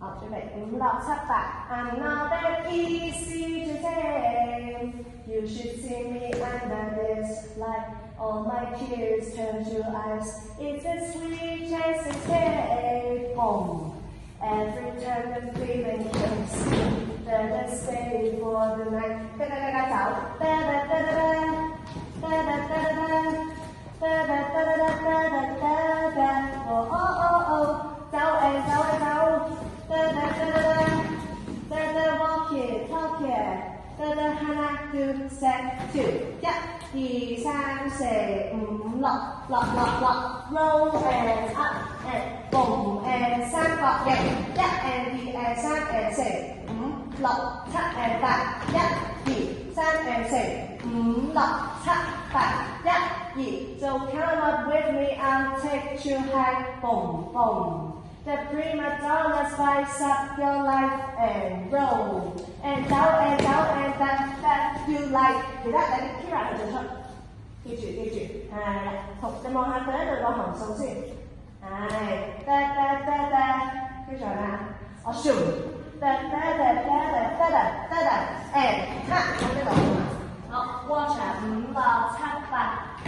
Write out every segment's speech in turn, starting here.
好，準備5、6、7、8 Another easy day. You should see me under this light. All my tears turn to ice. It's as sweet as escape home. Every time the feeling comes, better stay for the night. Da da da da da da da da da da da da da. Oh oh oh oh. 走誒走誒走。Da da da da da. Da da walk it, talk it. Da da hana do set two. 1、2、3、4、5、6，落落落 roll and up and boom and 三角形，1 and 2 and 3 and 4、5、6、7 and 8，1、2、3 and 4、5、6、7、8，1、2。So come up with me, I'll take you high, boom boom. The prima donna spice up your life and roll and down and down and that you like。記得你聽埋佢做出，記住，係啦，你望下第一對個行數先，係得，跟住係咩啊？我笑，得，and 喺呢度，好 ，watch 5、6、7、8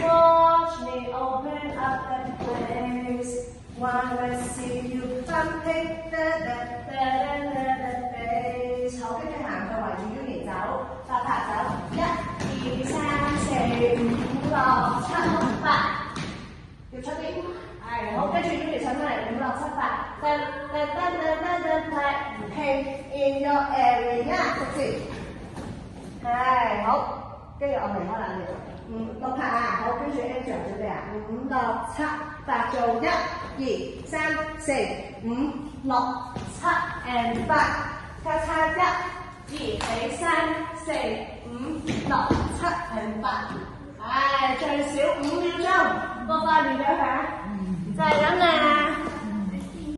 ，watch me open up the place。Wanna see you thumping the bass。好，跟住行過圍住 Uni 走，拍走，1、2、3、4、5、6、7、8，要出啲，係好，跟住 Uni 上翻嚟5、6、7、8，play in your area， 直接，係好，跟住我離開啦，你，6拍啊，好，跟住 Angel 準備啊，5、6、7、8做1、2、3、4、5、6、7 and 8，交叉1、2、3、4、5、6、7 and 8，係最少5秒鐘，個快練咗佢。